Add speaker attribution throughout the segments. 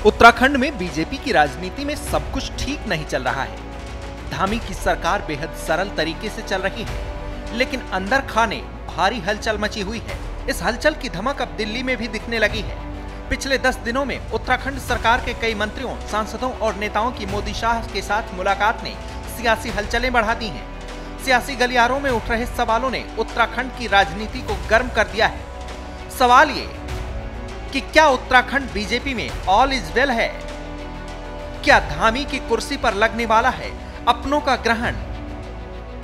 Speaker 1: उत्तराखंड में बीजेपी की राजनीति में सब कुछ ठीक नहीं चल रहा है। धामी की सरकार बेहद सरल तरीके से चल रही है, लेकिन अंदर खाने भारी हलचल मची हुई है। इस हलचल की धमक अब दिल्ली में भी दिखने लगी है। पिछले 10 दिनों में उत्तराखंड सरकार के कई मंत्रियों, सांसदों और नेताओं की मोदी शाह के साथ मुलाकात ने सियासी हलचलें बढ़ा दी हैं। सियासी गलियारों में उठ रहे सवालों ने उत्तराखंड की राजनीति को गर्म कर दिया है। सवाल ये कि क्या उत्तराखंड बीजेपी में ऑल इज वेल है? क्या धामी की कुर्सी पर लगने वाला है अपनों का ग्रहण?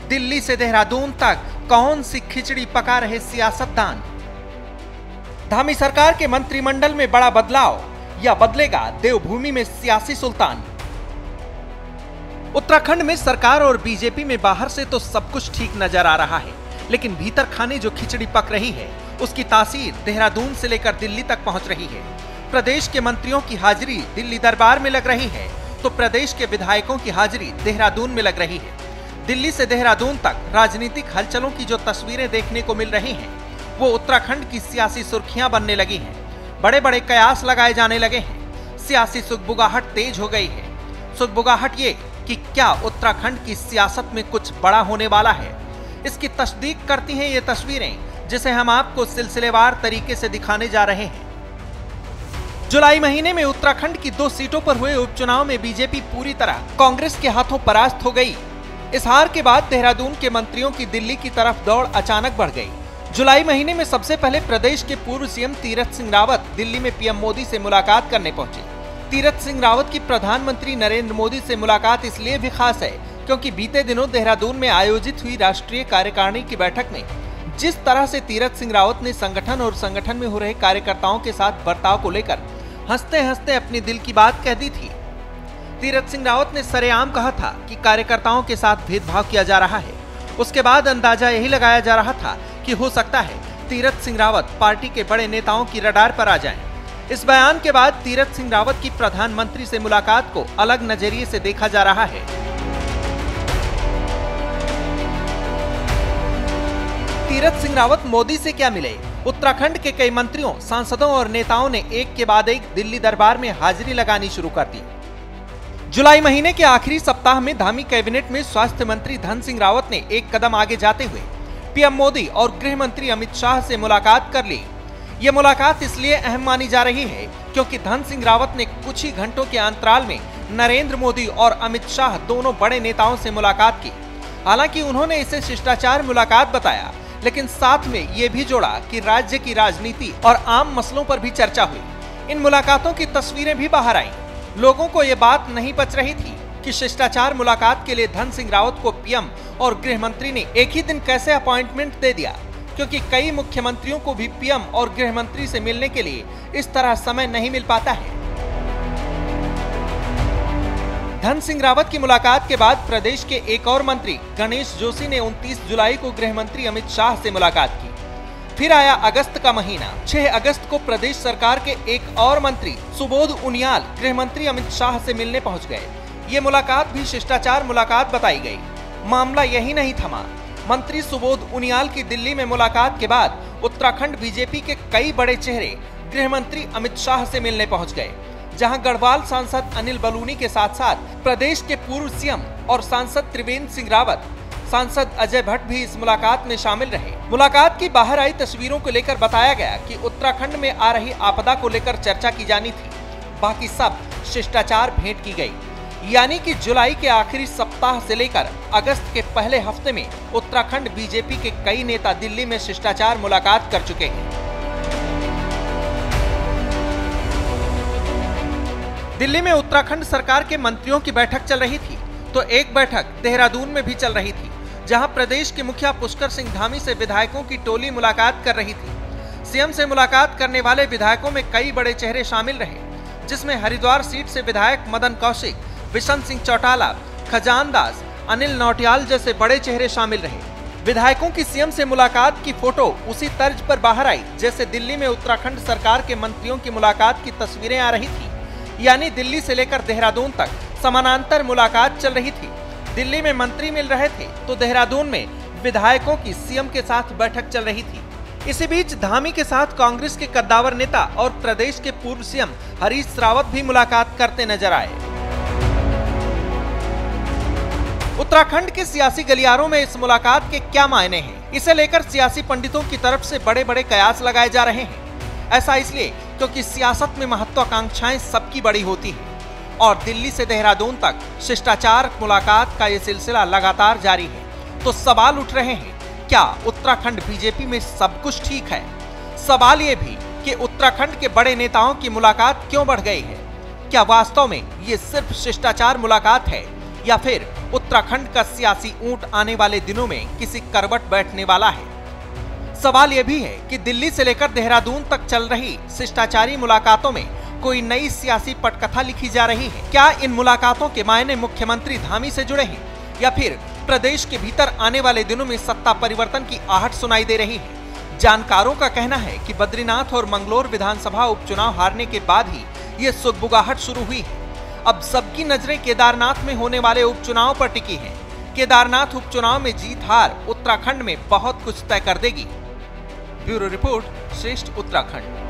Speaker 1: दिल्ली से देहरादून तक कौन सी खिचड़ी पका रहे सियासतदान? धामी सरकार के मंत्रिमंडल में बड़ा बदलाव या बदलेगा देवभूमि में सियासी सुल्तान? उत्तराखंड में सरकार और बीजेपी में बाहर से तो सब कुछ ठीक नजर आ रहा है, लेकिन भीतर खाने जो खिचड़ी पक रही है उसकी तासीर देहरादून से लेकर दिल्ली तक पहुंच रही है। प्रदेश के मंत्रियों की हाजिरी दिल्ली दरबार में लग रही है, तो प्रदेश के विधायकों की हाजिरी देहरादून में लग रही है। दिल्ली से देहरादून तक राजनीतिक हलचलों की जो तस्वीरें देखने को मिल रही हैं, वो उत्तराखंड की सियासी सुर्खियां बनने लगी हैं। बड़े बड़े कयास लगाए जाने लगे हैं। सियासी सुगबुगाहट तेज हो गई है। सुगबुगाहट ये कि क्या उत्तराखंड की सियासत में कुछ बड़ा होने वाला है, इसकी तस्दीक करती हैं ये तस्वीरें, जिसे हम आपको सिलसिलेवार तरीके से दिखाने जा रहे हैं। जुलाई महीने में उत्तराखंड की 2 सीटों पर हुए उपचुनाव में बीजेपी पूरी तरह कांग्रेस के हाथों परास्त हो गई। इस हार के बाद देहरादून के मंत्रियों की दिल्ली की तरफ दौड़ अचानक बढ़ गई। जुलाई महीने में सबसे पहले प्रदेश के पूर्व सीएम तीरथ सिंह रावत दिल्ली में पीएम मोदी से मुलाकात करने पहुंचे। तीरथ सिंह रावत की प्रधानमंत्री नरेंद्र मोदी से मुलाकात इसलिए भी खास है क्योंकि बीते दिनों देहरादून में आयोजित हुई राष्ट्रीय कार्यकारिणी की बैठक में जिस तरह से तीरथ सिंह रावत ने संगठन और संगठन में हो रहे कार्यकर्ताओं के साथ बर्ताव को लेकर हंसते हंसते अपनी दिल की बात कह दी थी। तीरथ सिंह रावत ने सरेआम कहा था कि कार्यकर्ताओं के साथ भेदभाव किया जा रहा है। उसके बाद अंदाजा यही लगाया जा रहा था कि हो सकता है तीरथ सिंह रावत पार्टी के बड़े नेताओं की रडार पर आ जाएं। इस बयान के बाद तीरथ सिंह रावत की प्रधानमंत्री से मुलाकात को अलग नजरिए से देखा जा रहा है। तीरथ सिंह रावत मोदी से क्या मिले? उत्तराखंड के कई मंत्रियों, सांसदों और नेताओं ने एक के बाद एक दिल्ली दरबार में हाजिरी लगानी शुरू कर दी। जुलाई महीने के आखिरी सप्ताह में धामी कैबिनेट में स्वास्थ्य मंत्री धन सिंह रावत ने एक कदम आगे जाते हुए पीएम मोदी और गृह मंत्री अमित शाह से मुलाकात कर ली। ये मुलाकात इसलिए अहम मानी जा रही है क्योंकि धन सिंह रावत ने कुछ ही घंटों के अंतराल में नरेंद्र मोदी और अमित शाह दोनों बड़े नेताओं से मुलाकात की। हालांकि उन्होंने इसे शिष्टाचार मुलाकात बताया, लेकिन साथ में ये भी जोड़ा कि राज्य की राजनीति और आम मसलों पर भी चर्चा हुई। इन मुलाकातों की तस्वीरें भी बाहर आईं। लोगों को ये बात नहीं पच रही थी कि शिष्टाचार मुलाकात के लिए धन सिंह रावत को पीएम और गृह मंत्री ने एक ही दिन कैसे अपॉइंटमेंट दे दिया, क्योंकि कई मुख्यमंत्रियों को भी पीएम और गृह मंत्री से मिलने के लिए इस तरह समय नहीं मिल पाता है। धन सिंह रावत की मुलाकात के बाद प्रदेश के एक और मंत्री गणेश जोशी ने 29 जुलाई को गृह मंत्री अमित शाह से मुलाकात की। फिर आया अगस्त का महीना। 6 अगस्त को प्रदेश सरकार के एक और मंत्री सुबोध उनियाल गृह मंत्री अमित शाह से मिलने पहुंच गए। ये मुलाकात भी शिष्टाचार मुलाकात बताई गई। मामला यही नहीं थमा। मंत्री सुबोध उनियाल की दिल्ली में मुलाकात के बाद उत्तराखंड बीजेपी के कई बड़े चेहरे गृह मंत्री अमित शाह से मिलने पहुंच गए, जहां गढ़वाल सांसद अनिल बलूनी के साथ साथ प्रदेश के पूर्व सीएम और सांसद त्रिवेंद्र सिंह रावत, सांसद अजय भट्ट भी इस मुलाकात में शामिल रहे। मुलाकात की बाहर आई तस्वीरों को लेकर बताया गया कि उत्तराखंड में आ रही आपदा को लेकर चर्चा की जानी थी, बाकी सब शिष्टाचार भेंट की गई। यानी कि जुलाई के आखिरी सप्ताह से लेकर अगस्त के पहले हफ्ते में उत्तराखंड बीजेपी के कई नेता दिल्ली में शिष्टाचार मुलाकात कर चुके हैं। दिल्ली में उत्तराखंड सरकार के मंत्रियों की बैठक चल रही थी, तो एक बैठक देहरादून में भी चल रही थी, जहां प्रदेश के मुखिया पुष्कर सिंह धामी से विधायकों की टोली मुलाकात कर रही थी। सीएम से मुलाकात करने वाले विधायकों में कई बड़े चेहरे शामिल रहे, जिसमें हरिद्वार सीट से विधायक मदन कौशिक, बिशन सिंह चौटाला, खजान दास, अनिल नौटियाल जैसे बड़े चेहरे शामिल रहे। विधायकों की सीएम से मुलाकात की फोटो उसी तर्ज पर बाहर आई जैसे दिल्ली में उत्तराखंड सरकार के मंत्रियों की मुलाकात की तस्वीरें आ रही थी। यानी दिल्ली से लेकर देहरादून तक समानांतर मुलाकात चल रही थी। दिल्ली में मंत्री मिल रहे थे तो देहरादून में विधायकों की सीएम के साथ बैठक चल रही थी। इसी बीच धामी के साथ कांग्रेस के कद्दावर नेता और प्रदेश के पूर्व सीएम हरीश रावत भी मुलाकात करते नजर आए। उत्तराखंड के सियासी गलियारों में इस मुलाकात के क्या मायने हैं, इसे लेकर सियासी पंडितों की तरफ से बड़े बड़े कयास लगाए जा रहे हैं। ऐसा इसलिए क्योंकि सियासत में महत्वाकांक्षाएं सबकी बड़ी होती हैं और दिल्ली से देहरादून तक शिष्टाचार मुलाकात का ये सिलसिला लगातार जारी है। तो सवाल उठ रहे हैं, क्या उत्तराखंड बीजेपी में सब कुछ ठीक है? सवाल ये भी कि उत्तराखंड के बड़े नेताओं की मुलाकात क्यों बढ़ गई है? क्या वास्तव में ये सिर्फ शिष्टाचार मुलाकात है या फिर उत्तराखंड का सियासी ऊंट आने वाले दिनों में किसी करवट बैठने वाला है? सवाल यह भी है कि दिल्ली से लेकर देहरादून तक चल रही शिष्टाचारी मुलाकातों में कोई नई सियासी पटकथा लिखी जा रही है? क्या इन मुलाकातों के मायने मुख्यमंत्री धामी से जुड़े हैं या फिर प्रदेश के भीतर आने वाले दिनों में सत्ता परिवर्तन की आहट सुनाई दे रही है? जानकारों का कहना है कि बद्रीनाथ और मंगलोर विधानसभा उपचुनाव हारने के बाद ही ये सुगबुगाहट शुरू हुई है। अब सबकी नजरें केदारनाथ में होने वाले उपचुनाव पर टिकी हैं। केदारनाथ उपचुनाव में जीत हार उत्तराखंड में बहुत कुछ तय कर देगी। ब्यूरो रिपोर्ट, श्रेष्ठ उत्तराखंड।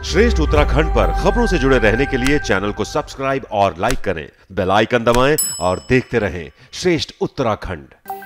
Speaker 2: श्रेष्ठ उत्तराखंड पर खबरों से जुड़े रहने के लिए चैनल को सब्सक्राइब और लाइक करें, बेल आइकन दबाएं और देखते रहें श्रेष्ठ उत्तराखंड।